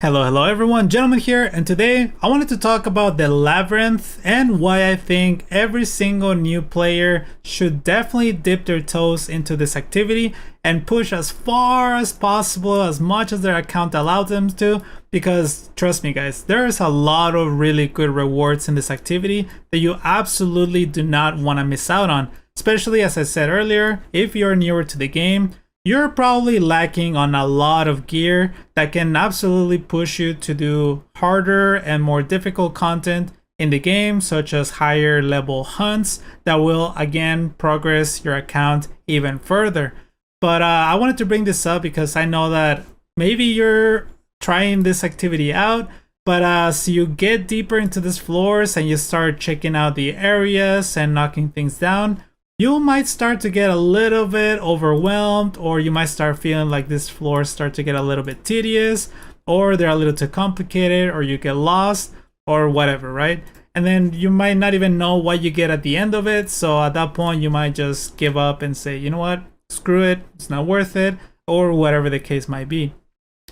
Hello everyone, Gentleman here, and today I wanted to talk about the Labyrinth and why I think every single new player should definitely dip their toes into this activity and push as far as possible, as much as their account allows them to, because trust me guys, there's a lot of really good rewards in this activity that you absolutely do not want to miss out on, especially as I said earlier, if you're newer to the game. You're probably lacking on a lot of gear that can absolutely push you to do harder and more difficult content in the game, such as higher level hunts that will again progress your account even further. But I wanted to bring this up because I know that maybe you're trying this activity out, but as you get deeper into these floors and you start checking out the areas and knocking things down, you might start to get a little bit overwhelmed, or you might start feeling like these floors start to get a little bit tedious, or they're a little too complicated, or you get lost, or whatever, right? And then you might not even know what you get at the end of it, so at that point you might just give up and say, you know what, screw it, it's not worth it, or whatever the case might be.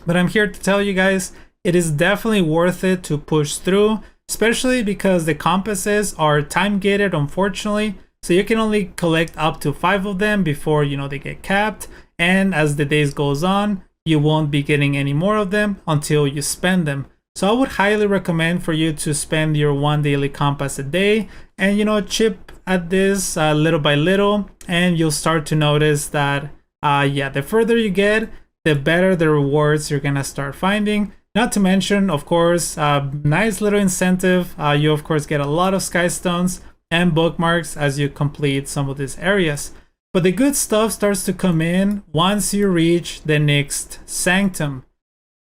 But I'm here to tell you guys, it is definitely worth it to push through, especially because the compasses are time gated, unfortunately. So you can only collect up to 5 of them before, they get capped. And as the days goes on, you won't be getting any more of them until you spend them. So I would highly recommend for you to spend your 1 daily compass a day and, chip at this little by little. And you'll start to notice that, the further you get, the better the rewards you're going to start finding. Not to mention, of course, nice little incentive. You, of course, get a lot of sky stones and bookmarks as you complete some of these areas. But the good stuff starts to come in once you reach the next sanctum,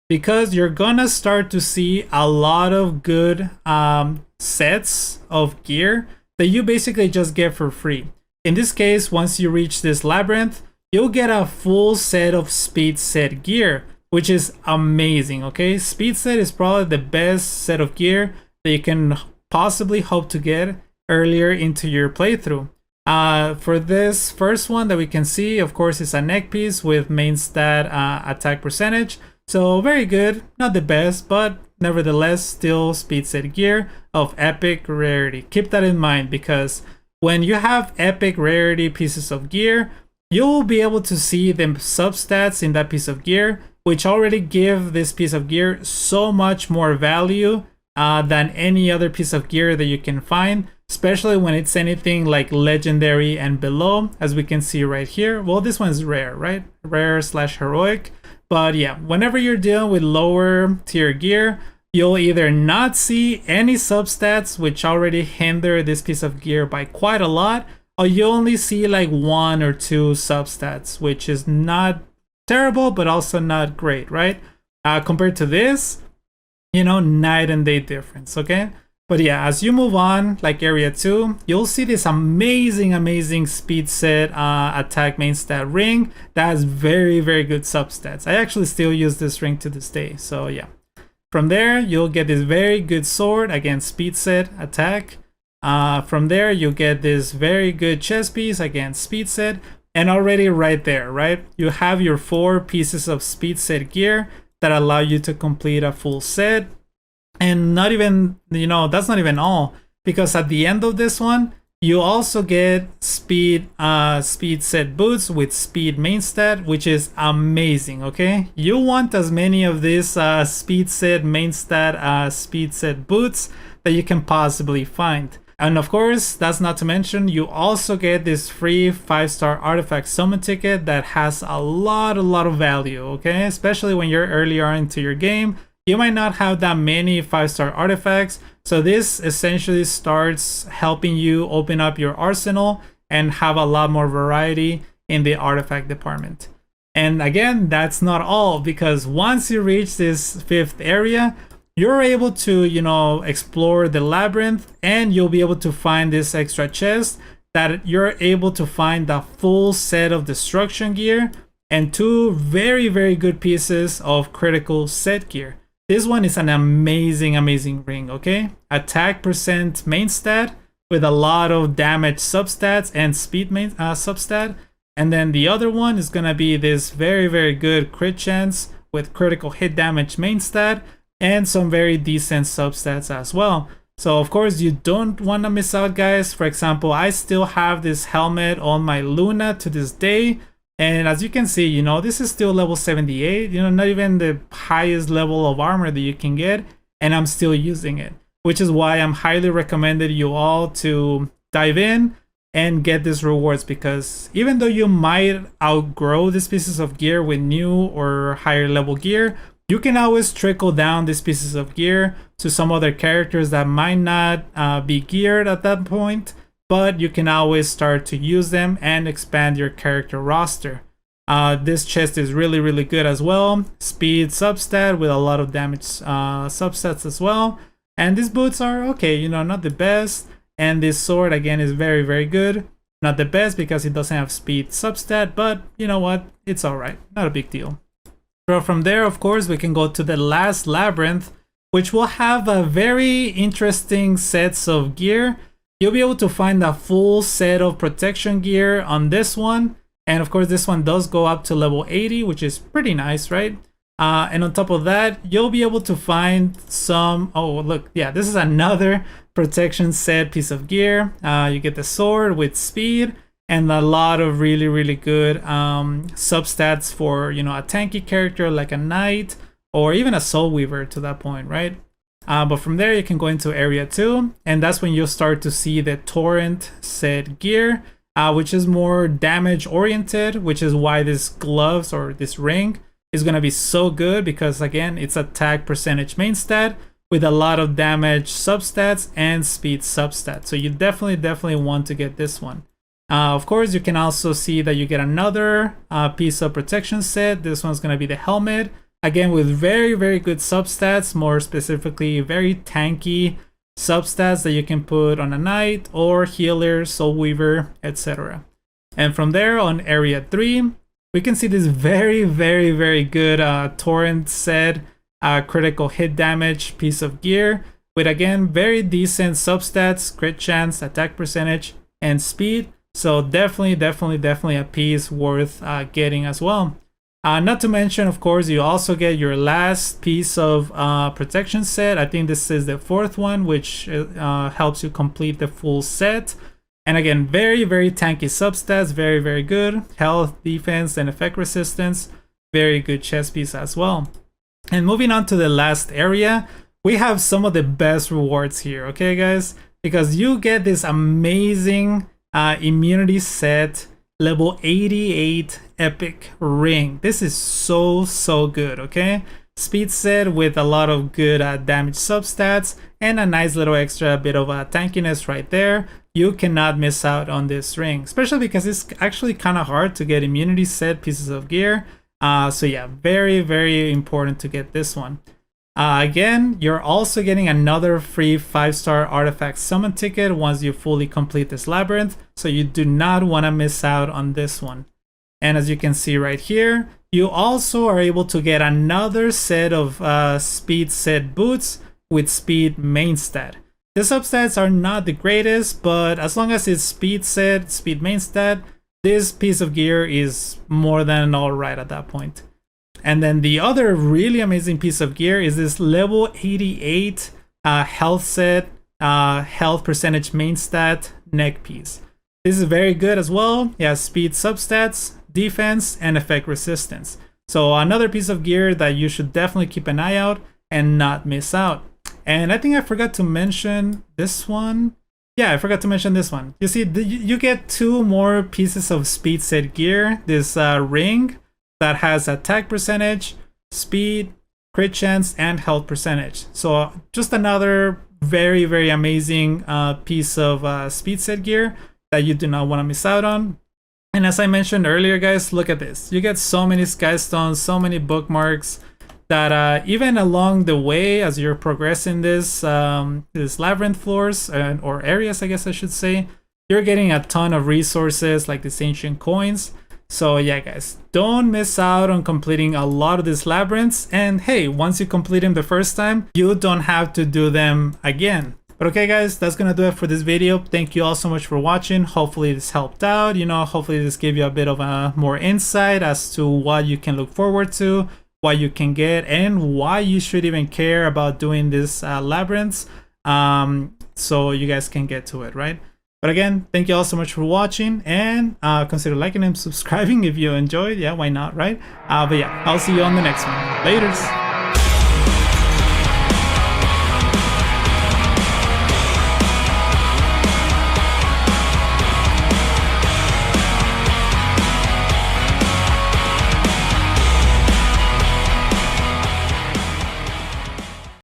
because you're gonna start to see a lot of good sets of gear that you basically just get for free. In this case, once you reach this labyrinth, you'll get a full set of speed set gear, which is amazing. Okay, speed set is probably the best set of gear that you can possibly hope to get earlier into your playthrough. For this first one that we can see, of course, it's a neck piece with main stat attack percentage. So very good, not the best, but nevertheless still speed set gear of epic rarity. Keep that in mind, because when you have epic rarity pieces of gear, you'll be able to see the substats in that piece of gear, which already give this piece of gear so much more value than any other piece of gear that you can find, especially when it's anything like legendary and below, as we can see right here. Well, this one's rare, right? Rare / heroic. But yeah, whenever you're dealing with lower tier gear, you'll either not see any substats, which already hinder this piece of gear by quite a lot, or you only see like 1 or 2 substats, which is not terrible, but also not great, right? Compared to this, night and day difference, okay? But yeah, as you move on, like area 2, you'll see this amazing speed set attack main stat ring that has very good substats. I actually still use this ring to this day, so yeah. From there, you'll get this very good sword, again speed set attack. From there, you'll get this very good chest piece, again speed set. And already right there, right, you have your 4 pieces of speed set gear that allow you to complete a full set. And not even, that's not even all, because at the end of this one, you also get speed set boots with speed main stat, which is amazing, okay? You want as many of these speed set main stat speed set boots that you can possibly find. And of course, that's not to mention, you also get this free 5-star artifact summon ticket that has a lot of value, okay? Especially when you're earlier into your game. You might not have that many 5-star artifacts, so this essentially starts helping you open up your arsenal and have a lot more variety in the artifact department. And again, that's not all, because once you reach this 5th area, you're able to, explore the labyrinth, and you'll be able to find this extra chest that you're able to find the full set of destruction gear and 2 very good pieces of critical set gear. This one is an amazing ring, okay? Attack percent main stat with a lot of damage substats and speed main substat. And then the other one is gonna be this very good crit chance with critical hit damage main stat and some very decent substats as well. So of course you don't want to miss out, guys. For example, I still have this helmet on my Luna to this day, and as you can see, you know, this is still level 78, you know, not even the highest level of armor that you can get, and I'm still using it, which is why I'm highly recommended you all to dive in and get these rewards, because even though you might outgrow these pieces of gear with new or higher level gear, you can always trickle down these pieces of gear to some other characters that might not be geared at that point, but you can always start to use them and expand your character roster. This chest is really, really good as well. Speed substat with a lot of damage substats as well. And these boots are okay, you know, not the best. And this sword, again, is very, very good. Not the best because it doesn't have speed substat, but you know what? It's alright. Not a big deal. So from there, of course, we can go to the last labyrinth, which will have a very interesting sets of gear. You'll be able to find a full set of protection gear on this one. And of course, this one does go up to level 80, which is pretty nice, right? And on top of that, you'll be able to find some, oh, look, yeah, this is another protection set piece of gear. You get the sword with speed and a lot of really, really good substats for, you know, a tanky character like a knight or even a soul weaver to that point, right? But from there, you can go into area 2, and that's when you'll start to see the torrent set gear, which is more damage oriented, which is why this gloves or this ring is going to be so good, because again, it's attack percentage main stat with a lot of damage substats and speed substats. So you definitely want to get this one. Of course, you can also see that you get another piece of protection set. This one's going to be the helmet, again with very, very good substats, more specifically very tanky substats that you can put on a knight or healer, soul weaver, etc. And from there, on area 3, we can see this very, very, very good torrent set critical hit damage piece of gear with, again, very decent substats, crit chance, attack percentage, and speed. So definitely a piece worth getting as well. Not to mention, of course, you also get your last piece of protection set. I think this is the 4th one, which helps you complete the full set. And again, very, very tanky substats, very, very good. Health, defense, and effect resistance. Very good chest piece as well. And moving on to the last area, we have some of the best rewards here, okay, guys? Because you get this amazing immunity set, level 88 epic ring. This is so good, okay? Speed set with a lot of good damage substats and a nice little extra bit of tankiness right there. You cannot miss out on this ring, especially because it's actually kind of hard to get immunity set pieces of gear. So yeah, very, very important to get this one. Again, you're also getting another free 5-star artifact summon ticket once you fully complete this labyrinth, so you do not want to miss out on this one. And as you can see right here, you also are able to get another set of speed set boots with speed main stat. The substats are not the greatest, but as long as it's speed set, speed main stat, this piece of gear is more than alright at that point. And then the other really amazing piece of gear is this level 88 health set, health percentage main stat neck piece. This is very good as well. It has speed substats, defense, and effect resistance. So another piece of gear that you should definitely keep an eye out and not miss out. And I think I forgot to mention this one. Yeah, I forgot to mention this one. You see, you get 2 more pieces of speed set gear. This ring that has attack percentage, speed, crit chance, and health percentage. So just another very, very amazing piece of speed set gear that you do not want to miss out on. And as I mentioned earlier, guys, look at this. You get so many sky stones, so many bookmarks, that even along the way as you're progressing this labyrinth floors or areas, I guess I should say, you're getting a ton of resources like these ancient coins. So yeah, guys, don't miss out on completing a lot of these labyrinths. And hey, once you complete them the first time, you don't have to do them again. But okay, guys, that's gonna do it for this video. Thank you all so much for watching. Hopefully this helped out. You know, hopefully this gave you a bit of a more insight as to what you can look forward to what you can get and why you should even care about doing this labyrinths, so you guys can get to it, right? But again, thank you all so much for watching, and consider liking and subscribing if you enjoyed. Yeah, why not, right? But yeah, I'll see you on the next one. Laters.